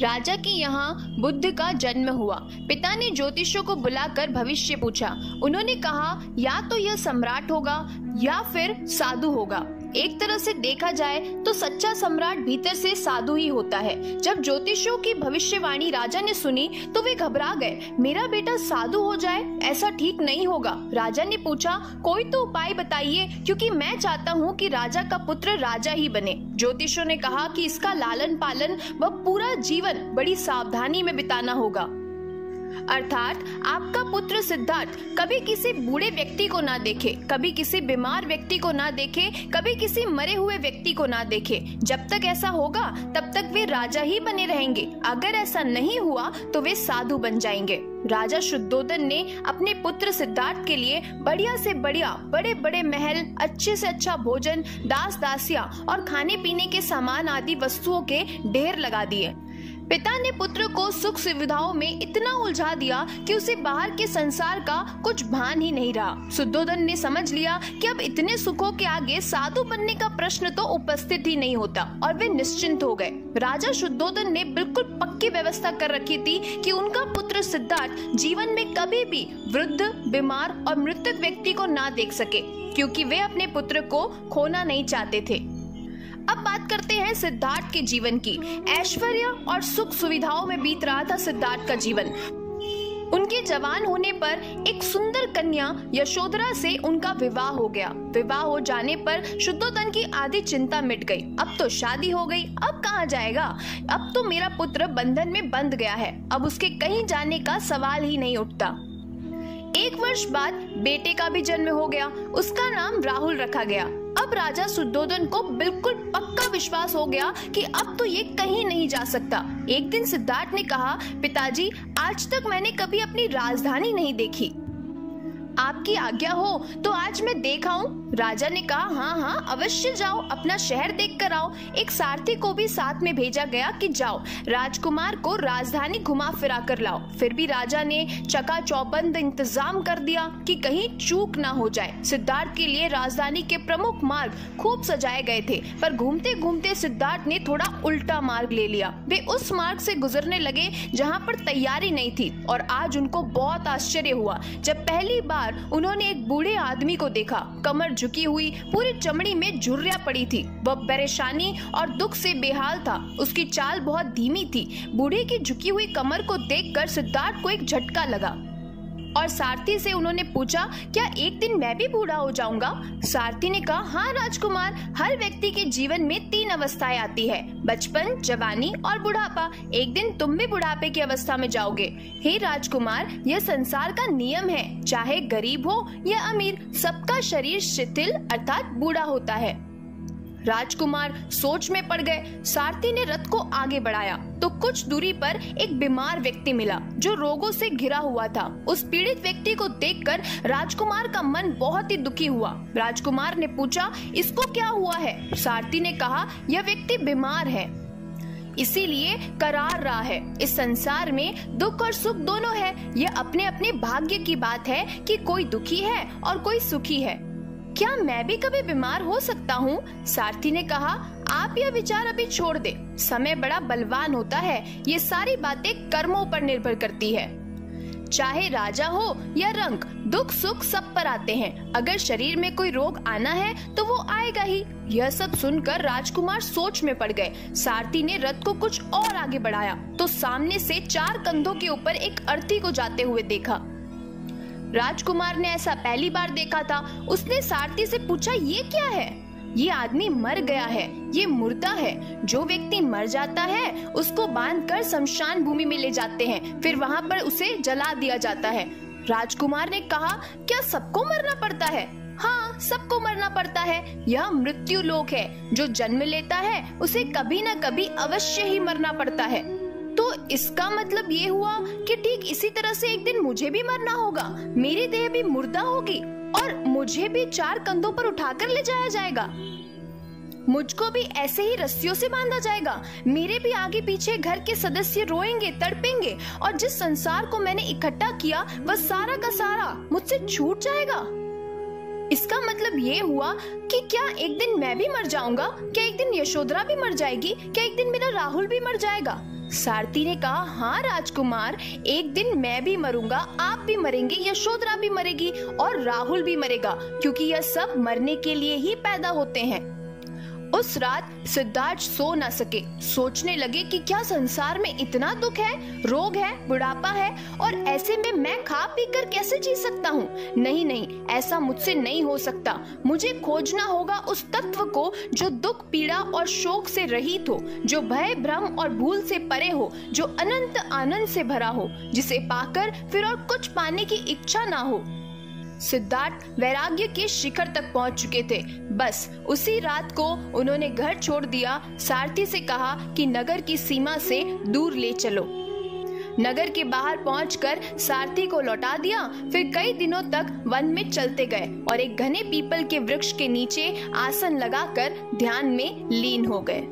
राजा के यहाँ बुद्ध का जन्म हुआ। पिता ने ज्योतिषियों को बुलाकर भविष्य पूछा। उन्होंने कहा या तो यह सम्राट होगा या फिर साधु होगा। एक तरह से देखा जाए तो सच्चा सम्राट भीतर से साधु ही होता है। जब ज्योतिषियों की भविष्यवाणी राजा ने सुनी तो वे घबरा गए। मेरा बेटा साधु हो जाए, ऐसा ठीक नहीं होगा। राजा ने पूछा कोई तो उपाय बताइए, क्योंकि मैं चाहता हूँ कि राजा का पुत्र राजा ही बने। ज्योतिषियों ने कहा कि इसका लालन पालन व पूरा जीवन बड़ी सावधानी में बिताना होगा। अर्थात आपका पुत्र सिद्धार्थ कभी किसी बूढ़े व्यक्ति को ना देखे, कभी किसी बीमार व्यक्ति को ना देखे, कभी किसी मरे हुए व्यक्ति को ना देखे। जब तक ऐसा होगा तब तक वे राजा ही बने रहेंगे। अगर ऐसा नहीं हुआ तो वे साधु बन जाएंगे। राजा शुद्धोधन ने अपने पुत्र सिद्धार्थ के लिए बढ़िया से बढ़िया बड़े बड़े महल, अच्छे से अच्छा भोजन, दास दासियां और खाने पीने के सामान आदि वस्तुओं के ढेर लगा दिए। पिता ने पुत्र को सुख सुविधाओं में इतना उलझा दिया कि उसे बाहर के संसार का कुछ भान ही नहीं रहा। शुद्धोधन ने समझ लिया कि अब इतने सुखों के आगे साधु बनने का प्रश्न तो उपस्थित ही नहीं होता और वे निश्चिंत हो गए। राजा शुद्धोधन ने बिल्कुल पक्की व्यवस्था कर रखी थी कि उनका पुत्र सिद्धार्थ जीवन में कभी भी वृद्ध, बीमार और मृतक व्यक्ति को ना देख सके, क्योंकि वे अपने पुत्र को खोना नहीं चाहते थे। अब बात करते हैं सिद्धार्थ के जीवन की। ऐश्वर्य और सुख सुविधाओं में बीत रहा था सिद्धार्थ का जीवन। उनके जवान होने पर एक सुंदर कन्या यशोधरा से उनका विवाह हो गया। विवाह हो जाने पर शुद्धोधन की आधी चिंता मिट गई। अब तो शादी हो गई, अब कहाँ जाएगा? अब तो मेरा पुत्र बंधन में बंध गया है, अब उसके कहीं जाने का सवाल ही नहीं उठता। एक वर्ष बाद बेटे का भी जन्म हो गया। उसका नाम राहुल रखा गया। अब राजा शुद्धोधन को बिल्कुल पक्का विश्वास हो गया कि अब तो ये कहीं नहीं जा सकता। एक दिन सिद्धार्थ ने कहा, पिताजी, आज तक मैंने कभी अपनी राजधानी नहीं देखी। आपकी आज्ञा हो तो आज मैं देख आऊं? राजा ने कहा, हाँ हाँ अवश्य जाओ, अपना शहर देख कर आओ। एक सारथी को भी साथ में भेजा गया कि जाओ राजकुमार को राजधानी घुमा फिरा कर लाओ। फिर भी राजा ने चकाचौबंद इंतजाम कर दिया कि कहीं चूक ना हो जाए। सिद्धार्थ के लिए राजधानी के प्रमुख मार्ग खूब सजाए गए थे, पर घूमते घूमते सिद्धार्थ ने थोड़ा उल्टा मार्ग ले लिया। वे उस मार्ग से गुजरने लगे जहाँ पर तैयारी नहीं थी, और आज उनको बहुत आश्चर्य हुआ जब पहली बार उन्होंने एक बूढ़े आदमी को देखा। कमर झुकी हुई, पूरी चमड़ी में झुर्रियां पड़ी थी। वह परेशानी और दुख से बेहाल था। उसकी चाल बहुत धीमी थी। बूढ़े की झुकी हुई कमर को देखकर सिद्धार्थ को एक झटका लगा और सारथी से उन्होंने पूछा, क्या एक दिन मैं भी बूढ़ा हो जाऊंगा? सारथी ने कहा, हाँ राजकुमार, हर व्यक्ति के जीवन में 3 अवस्थाएं आती है, बचपन, जवानी और बुढ़ापा। एक दिन तुम भी बुढ़ापे की अवस्था में जाओगे। हे राजकुमार, यह संसार का नियम है, चाहे गरीब हो या अमीर, सबका शरीर शिथिल अर्थात बूढ़ा होता है। राजकुमार सोच में पड़ गए। सारथी ने रथ को आगे बढ़ाया तो कुछ दूरी पर एक बीमार व्यक्ति मिला जो रोगों से घिरा हुआ था। उस पीड़ित व्यक्ति को देखकर राजकुमार का मन बहुत ही दुखी हुआ। राजकुमार ने पूछा, इसको क्या हुआ है? सारथी ने कहा, यह व्यक्ति बीमार है, इसीलिए करार रहा है। इस संसार में दुख और सुख दोनों है। यह अपने अपने भाग्य की बात है कि कोई दुखी है और कोई सुखी है। क्या मैं भी कभी बीमार हो सकता हूँ? सारथी ने कहा, आप यह विचार अभी छोड़ दे, समय बड़ा बलवान होता है। ये सारी बातें कर्मों पर निर्भर करती है। चाहे राजा हो या रंक, दुख सुख सब पर आते हैं। अगर शरीर में कोई रोग आना है तो वो आएगा ही। यह सब सुनकर राजकुमार सोच में पड़ गए। सारथी ने रथ को कुछ और आगे बढ़ाया तो सामने से 4 कंधों के ऊपर एक अर्थी को जाते हुए देखा। राजकुमार ने ऐसा पहली बार देखा था। उसने सारथी से पूछा, ये क्या है? ये आदमी मर गया है, ये मुर्दा है। जो व्यक्ति मर जाता है उसको बांधकर शमशान भूमि में ले जाते हैं, फिर वहाँ पर उसे जला दिया जाता है। राजकुमार ने कहा, क्या सबको मरना पड़ता है? हाँ, सबको मरना पड़ता है। यह मृत्यु लोक है। जो जन्म लेता है उसे कभी न कभी अवश्य ही मरना पड़ता है। तो इसका मतलब ये हुआ कि ठीक इसी तरह से एक दिन मुझे भी मरना होगा। मेरी देह भी मुर्दा होगी और मुझे भी 4 कंधों पर उठाकर ले जाया जाएगा। मुझको भी ऐसे ही रस्सियों से बांधा जाएगा। मेरे भी आगे पीछे घर के सदस्य रोएंगे, तड़पेंगे, और जिस संसार को मैंने इकट्ठा किया वह सारा का सारा मुझसे छूट जाएगा। इसका मतलब ये हुआ कि क्या एक दिन मैं भी मर जाऊंगा? क्या एक दिन यशोधरा भी मर जाएगी? क्या एक दिन मेरा राहुल भी मर जाएगा? सारथी ने कहा, हाँ राजकुमार, एक दिन मैं भी मरूंगा, आप भी मरेंगे, यशोधरा भी मरेगी और राहुल भी मरेगा, क्योंकि यह सब मरने के लिए ही पैदा होते हैं। उस रात सिद्धार्थ सो न सके। सोचने लगे कि क्या संसार में इतना दुख है, रोग है, बुढ़ापा है, और ऐसे में मैं खा पी कर कैसे जी सकता हूँ? नहीं नहीं, ऐसा मुझसे नहीं हो सकता। मुझे खोजना होगा उस तत्व को जो दुख, पीड़ा और शोक से रहित हो, जो भय, भ्रम और भूल से परे हो, जो अनंत आनंद से भरा हो, जिसे पाकर फिर और कुछ पाने की इच्छा ना हो। सिद्धार्थ वैराग्य के शिखर तक पहुंच चुके थे। बस उसी रात को उन्होंने घर छोड़ दिया। सारथी से कहा कि नगर की सीमा से दूर ले चलो। नगर के बाहर पहुंचकर सारथी को लौटा दिया। फिर कई दिनों तक वन में चलते गए और एक घने पीपल के वृक्ष के नीचे आसन लगाकर ध्यान में लीन हो गए।